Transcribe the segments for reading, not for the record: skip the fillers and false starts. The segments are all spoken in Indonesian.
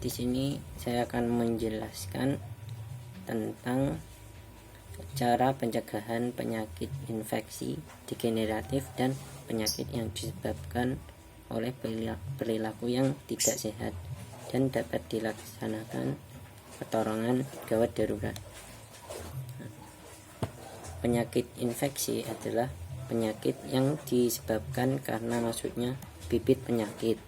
Di sini saya akan menjelaskan tentang cara pencegahan penyakit infeksi degeneratif dan penyakit yang disebabkan oleh perilaku yang tidak sehat dan dapat dilaksanakan pertolongan gawat darurat. Penyakit infeksi adalah penyakit yang disebabkan karena masuknya bibit penyakit.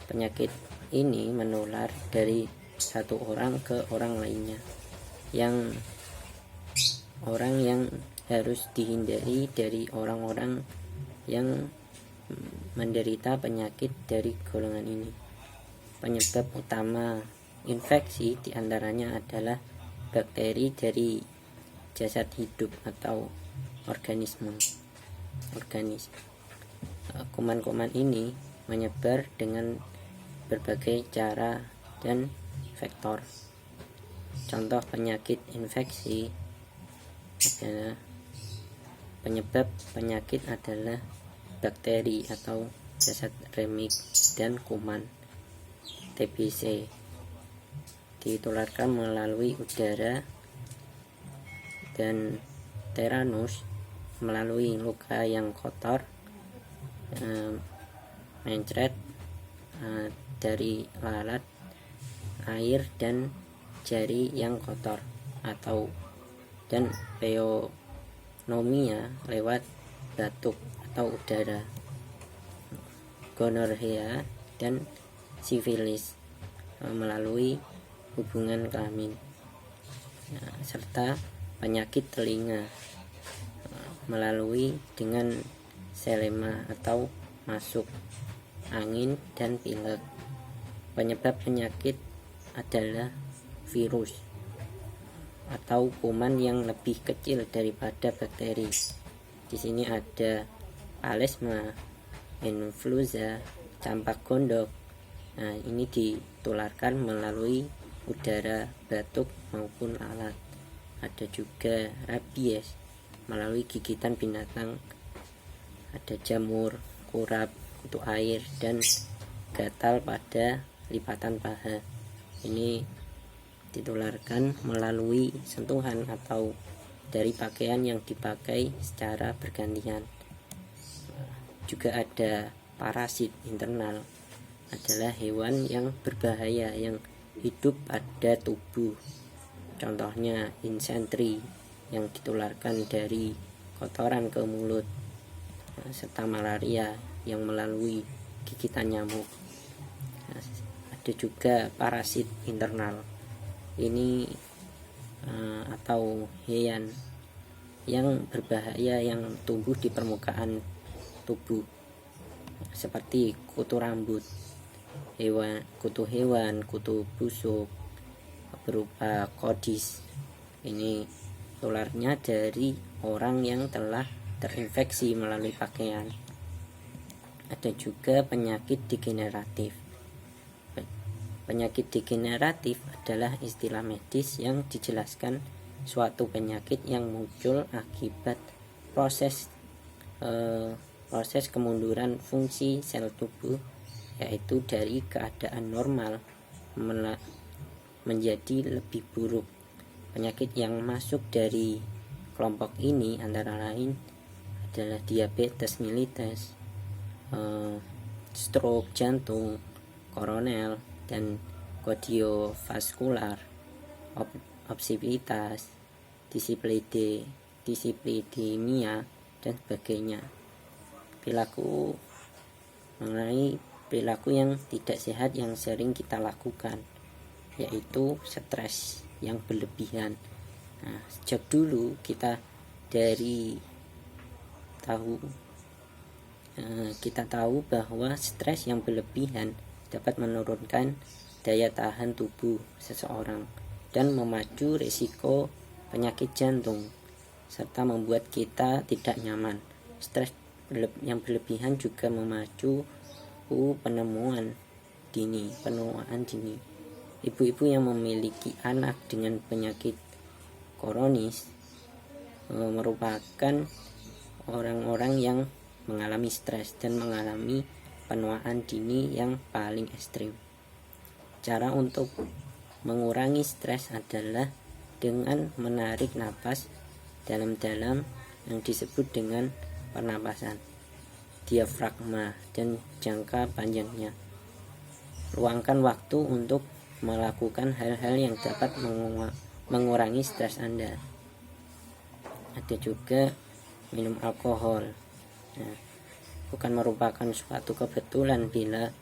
Penyakit ini menular dari satu orang ke orang lainnya. Orang yang harus dihindari dari orang-orang yang menderita penyakit dari golongan ini. Penyebab utama infeksi diantaranya adalah bakteri dari jasad hidup atau organis. Kuman-kuman ini menyebar dengan berbagai cara dan vektor. Contoh penyakit infeksi adalah penyebab penyakit adalah bakteri atau jasad remik dan kuman. TBC ditularkan melalui udara dan tetanus melalui luka yang kotor, mencret dari lalat, air dan jari yang kotor dan pneumonia lewat batuk atau udara, gonorrea dan sifilis melalui hubungan kelamin, serta penyakit telinga melalui dengan selema atau masuk angin dan pilek. Penyebab penyakit adalah virus atau kuman yang lebih kecil daripada bakteri. Di sini ada palesma, influenza, campak gondok. Nah, ini ditularkan melalui udara, batuk maupun lalat. Ada juga rabies melalui gigitan binatang. Ada jamur, kurap, kutu air, dan gatal pada lipatan paha. Ini ditularkan melalui sentuhan atau dari pakaian yang dipakai secara bergantian. Juga ada parasit internal, adalah hewan yang berbahaya yang hidup pada tubuh. Contohnya insentri yang ditularkan dari kotoran ke mulut, serta malaria yang melalui gigitan nyamuk. Ada juga parasit internal. Ini atau hewan yang berbahaya yang tumbuh di permukaan tubuh, seperti kutu rambut, kutu hewan, kutu busuk berupa kodis. Ini tularnya dari orang yang telah terinfeksi melalui pakaian. Ada juga penyakit degeneratif. Penyakit degeneratif adalah istilah medis yang dijelaskan suatu penyakit yang muncul akibat proses kemunduran fungsi sel tubuh, yaitu dari keadaan normal menjadi lebih buruk. Penyakit yang masuk dari kelompok ini antara lain adalah diabetes mellitus, stroke jantung, koroner dan kardiovaskular, obesitas, dislipidemia dan sebagainya. Mengenai perilaku yang tidak sehat yang sering kita lakukan, yaitu stres yang berlebihan. Nah, sejak dulu kita tahu bahwa stres yang berlebihan dapat menurunkan daya tahan tubuh seseorang dan memacu risiko penyakit jantung, serta membuat kita tidak nyaman. Stres yang berlebihan juga memacu penuaan dini. Ibu-ibu yang memiliki anak dengan penyakit kronis merupakan orang-orang yang mengalami stres dan mengalami penuaan dini yang paling ekstrim. Cara untuk mengurangi stres adalah dengan menarik napas dalam-dalam yang disebut dengan pernapasan diafragma dan jangka panjangnya. Luangkan waktu untuk melakukan hal-hal yang dapat mengurangi stres Anda. Ada juga minum alkohol. Nah, bukan merupakan suatu kebetulan bila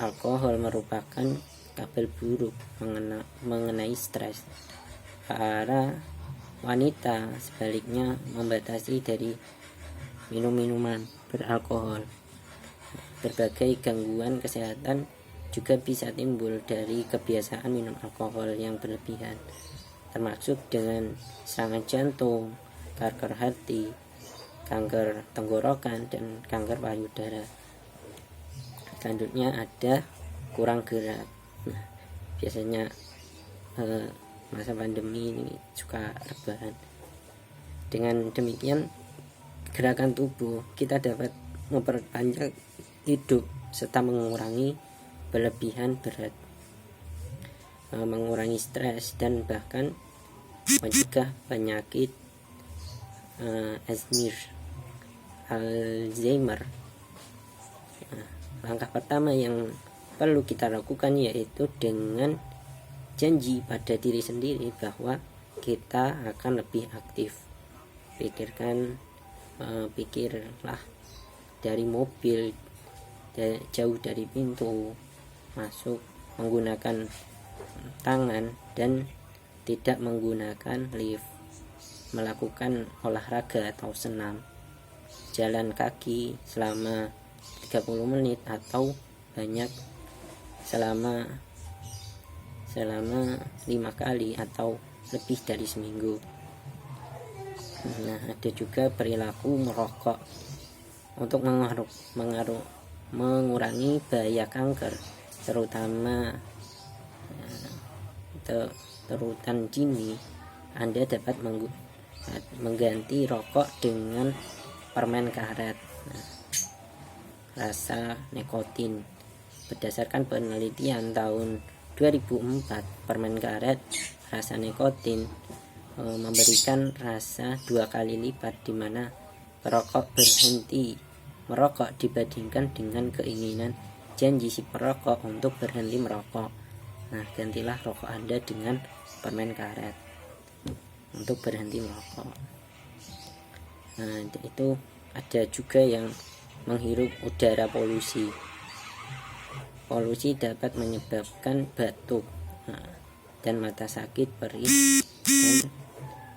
alkohol merupakan kabar buruk mengenai stres. Para wanita sebaliknya membatasi dari minum-minuman beralkohol. Berbagai gangguan kesehatan juga bisa timbul dari kebiasaan minum alkohol yang berlebihan, termasuk dengan serangan jantung, kanker hati, kanker tenggorokan, dan kanker payudara. Selanjutnya ada kurang gerak. Nah, biasanya masa pandemi ini suka rebahan. Dengan demikian, gerakan tubuh kita dapat memperpanjang hidup serta mengurangi berlebihan berat, mengurangi stres, dan bahkan mencegah penyakit Alzheimer. Langkah pertama yang perlu kita lakukan yaitu dengan janji pada diri sendiri bahwa kita akan lebih aktif. Pikirlah dari mobil, jauh dari pintu masuk, menggunakan tangan dan tidak menggunakan lift, melakukan olahraga atau senam, jalan kaki selama 30 menit atau banyak selama 5 kali atau lebih dari seminggu. Nah, ada juga perilaku merokok untuk mengurangi bahaya kanker, terutama terutan dini. Anda dapat mengganti rokok dengan permen karet rasa nikotin. Berdasarkan penelitian tahun 2004, permen karet rasa nikotin memberikan rasa 2 kali lipat di mana perokok berhenti merokok dibandingkan dengan keinginan janji si perokok untuk berhenti merokok. Nah, gantilah rokok Anda dengan permen karet untuk berhenti merokok. Nah, itu ada juga yang menghirup udara polusi. Polusi dapat menyebabkan batuk dan mata sakit, perih, dan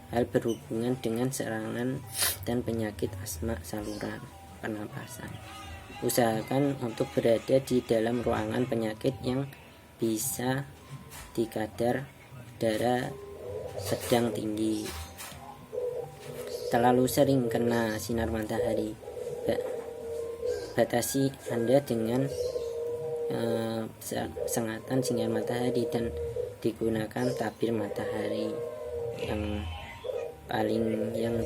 hal berhubungan dengan serangan dan penyakit asma saluran pernapasan. Usahakan untuk berada di dalam ruangan penyakit yang bisa dikadar udara sedang tinggi. Terlalu sering kena sinar matahari. Batasi Anda dengan sengatan sinar matahari dan digunakan tabir matahari yang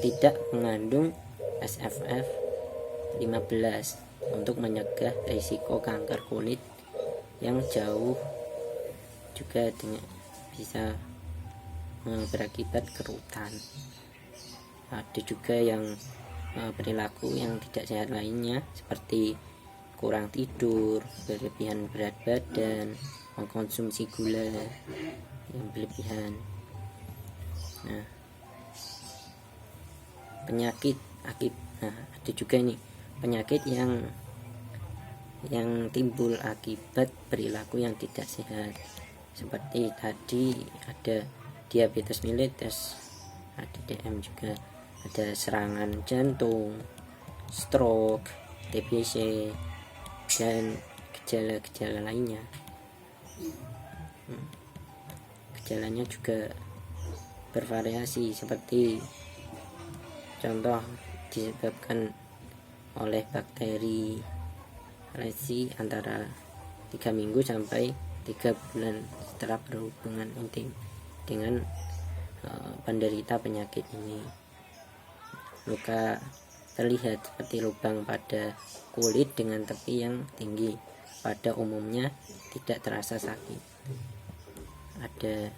tidak mengandung SPF 15 untuk mencegah risiko kanker kulit yang jauh juga bisa berakibat kerutan. Ada juga yang perilaku yang tidak sehat lainnya seperti kurang tidur, berlebihan berat badan, mengkonsumsi gula yang berlebihan. Nah, ada juga nih penyakit yang timbul akibat perilaku yang tidak sehat. Seperti tadi ada diabetes mellitus, ada DM juga, ada serangan jantung, stroke, TBC, dan gejala-gejala lainnya. Gejalanya juga bervariasi, seperti contoh disebabkan oleh bakteri lesi antara 3 minggu sampai 3 bulan setelah berhubungan intim dengan penderita penyakit ini. Luka terlihat seperti lubang pada kulit dengan tepi yang tinggi, pada umumnya tidak terasa sakit. Ada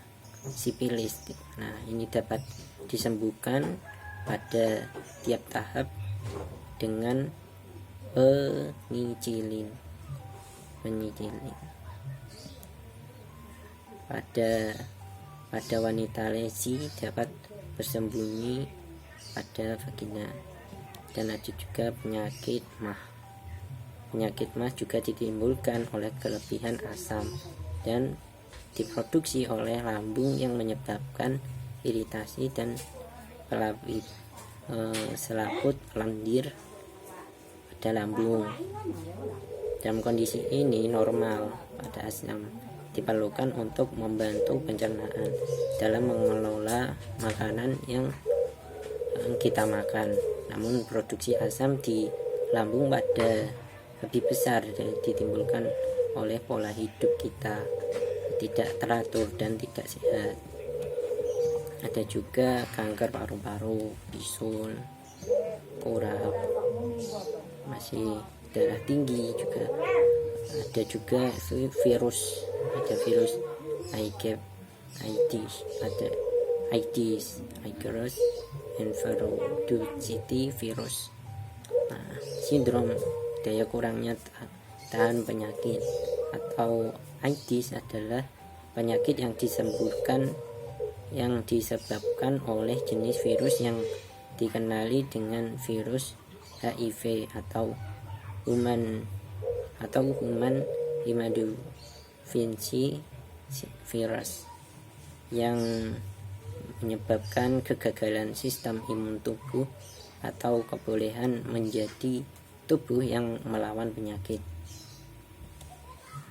sipilis. Nah, ini dapat disembuhkan pada tiap tahap dengan penicillin. Pada wanita lesi dapat bersembunyi pada vagina. Dan ada juga penyakit MAH. Penyakit MAH juga ditimbulkan oleh kelebihan asam dan diproduksi oleh lambung yang menyebabkan iritasi dan selaput lendir pada lambung. Dalam kondisi ini normal pada asam diperlukan untuk membantu pencernaan dalam mengelola makanan yang kita makan. Namun produksi asam di lambung pada lebih besar dan ditimbulkan oleh pola hidup kita tidak teratur dan tidak sehat. Ada juga kanker paru-paru, bisul, kurap, masih darah tinggi juga. Ada juga virus, ada virus AIDS, Aigres encephalopathy virus. Nah, sindrom daya kurangnya tahan penyakit atau AIDS adalah penyakit yang disebabkan oleh jenis virus yang dikenali dengan virus HIV atau human immunodeficiency virus yang menyebabkan kegagalan sistem imun tubuh atau kebolehan menjadi tubuh yang melawan penyakit.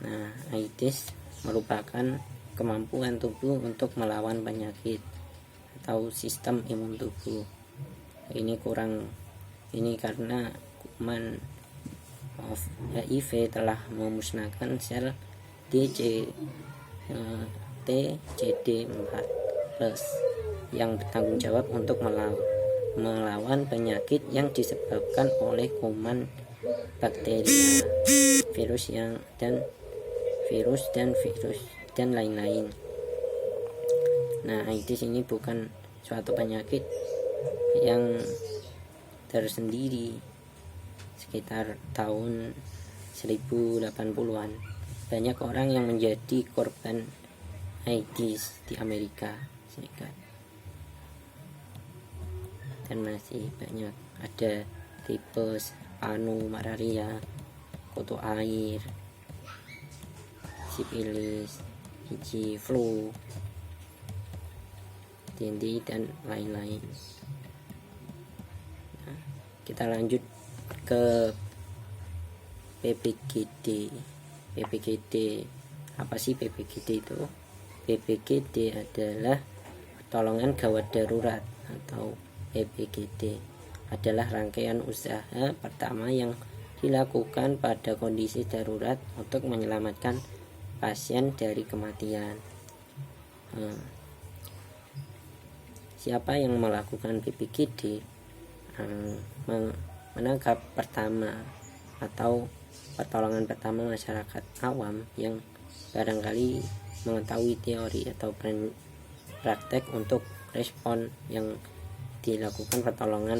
Nah, AIDS merupakan kemampuan tubuh untuk melawan penyakit atau sistem imun tubuh. Ini karena kuman HIV telah memusnahkan sel TCD4+ yang bertanggung jawab untuk melawan penyakit yang disebabkan oleh kuman, bakteria, virus dan lain-lain. Nah, AIDS ini bukan suatu penyakit yang tersendiri. Sekitar tahun 1080-an banyak orang yang menjadi korban AIDS di Amerika Serikat. Dan masih banyak, ada tipes, panu, malaria, kutu air, sipilis, hiji, flu, TND, dan lain-lain. Nah, kita lanjut ke PPGD. Apa sih PPGD itu? PPGD adalah pertolongan gawat darurat atau PPGD adalah rangkaian usaha pertama yang dilakukan pada kondisi darurat untuk menyelamatkan pasien dari kematian. Siapa yang melakukan PPGD? Menangkap pertama atau pertolongan pertama masyarakat awam yang barangkali mengetahui teori atau praktek untuk respon yang dilakukan pertolongan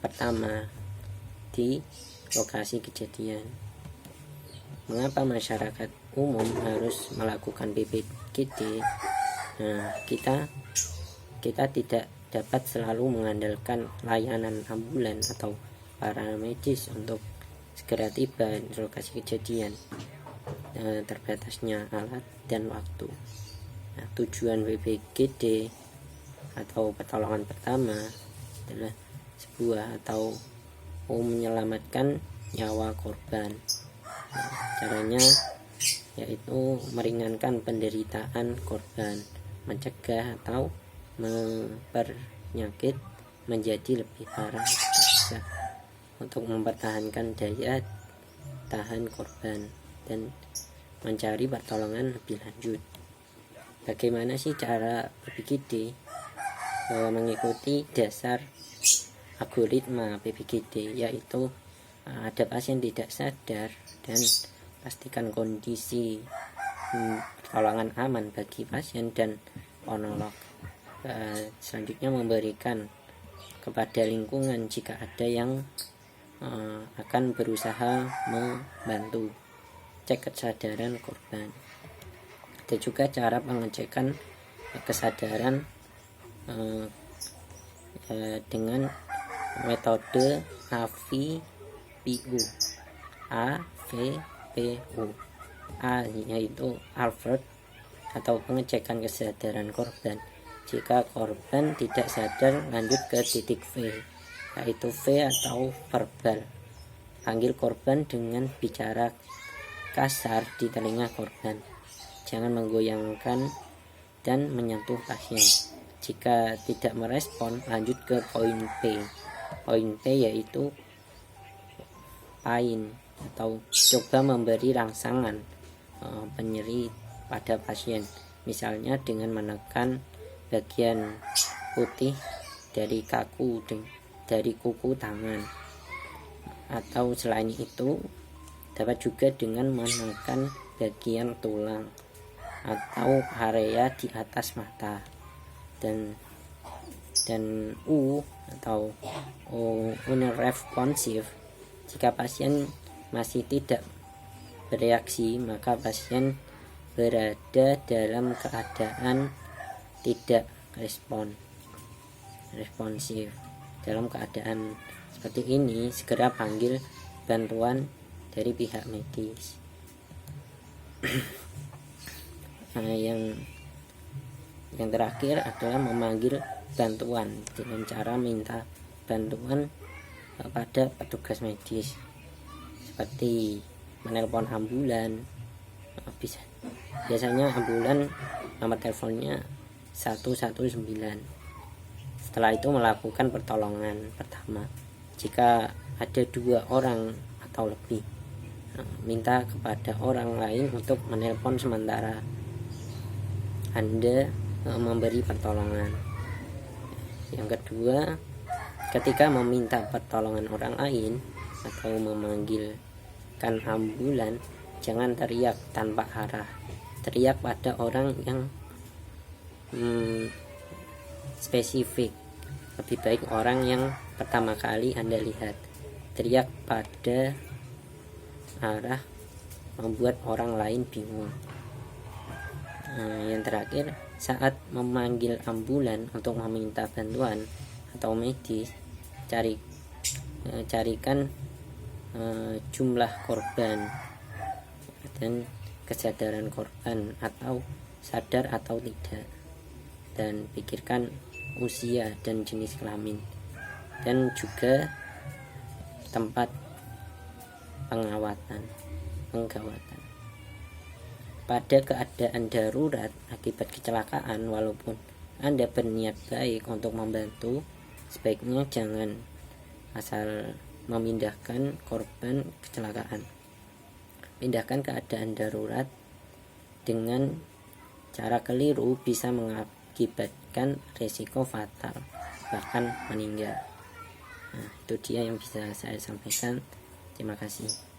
pertama di lokasi kejadian. Mengapa masyarakat umum harus melakukan PPGD? Nah, kita tidak dapat selalu mengandalkan layanan ambulan atau paramedis untuk segera tiba di lokasi kejadian. Terbatasnya alat dan waktu. Nah, tujuan PPGD atau pertolongan pertama adalah menyelamatkan nyawa korban. Nah, caranya yaitu meringankan penderitaan korban, mencegah atau mempernyakit menjadi lebih parah untuk mempertahankan daya tahan korban dan mencari pertolongan lebih lanjut. Bagaimana sih cara PPGD? Mengikuti dasar algoritma PPGD, yaitu ada pasien tidak sadar dan pastikan kondisi pertolongan aman bagi pasien dan onolog. Selanjutnya memberikan kepada lingkungan jika ada yang akan berusaha membantu. Cek kesadaran korban. Ada juga cara pengecekan kesadaran dengan metode AVPU. A yaitu Alfred atau pengecekan kesadaran korban. Jika korban tidak sadar, lanjut ke titik V, yaitu V atau verbal. Panggil korban dengan bicara kasar di telinga korban. Jangan menggoyangkan dan menyentuh pasien. Jika tidak merespon, lanjut ke poin P. Poin P yaitu pain atau coba memberi rangsangan penyeri pada pasien. Misalnya dengan menekan bagian putih dari kuku tangan, atau selain itu dapat juga dengan menekan bagian tulang atau area di atas mata. Dan U atau unresponsive, jika pasien masih tidak bereaksi, maka pasien berada dalam keadaan tidak responsif. Dalam keadaan seperti ini, segera panggil bantuan dari pihak medis. Yang terakhir adalah memanggil bantuan dengan cara minta bantuan pada petugas medis, seperti menelpon ambulan. Biasanya ambulan nomor teleponnya 119. Setelah itu melakukan pertolongan pertama. Jika ada 2 orang atau lebih, minta kepada orang lain untuk menelpon sementara Anda memberi pertolongan. Yang kedua, ketika meminta pertolongan orang lain atau memanggilkan ambulan, jangan teriak tanpa arah. Teriak pada orang yang spesifik. Lebih baik orang yang pertama kali Anda lihat. Teriak pada arah membuat orang lain bingung. Yang terakhir, saat memanggil ambulan untuk meminta bantuan atau medis, carikan jumlah korban dan kesadaran korban atau sadar atau tidak, dan pikirkan usia dan jenis kelamin, dan juga tempat penggawatan. Pada keadaan darurat akibat kecelakaan, walaupun Anda berniat baik untuk membantu, sebaiknya jangan asal memindahkan korban kecelakaan. Pindahkan keadaan darurat dengan cara keliru bisa mengakibatkan risiko fatal, bahkan meninggal. Itu dia yang bisa saya sampaikan. Terima kasih.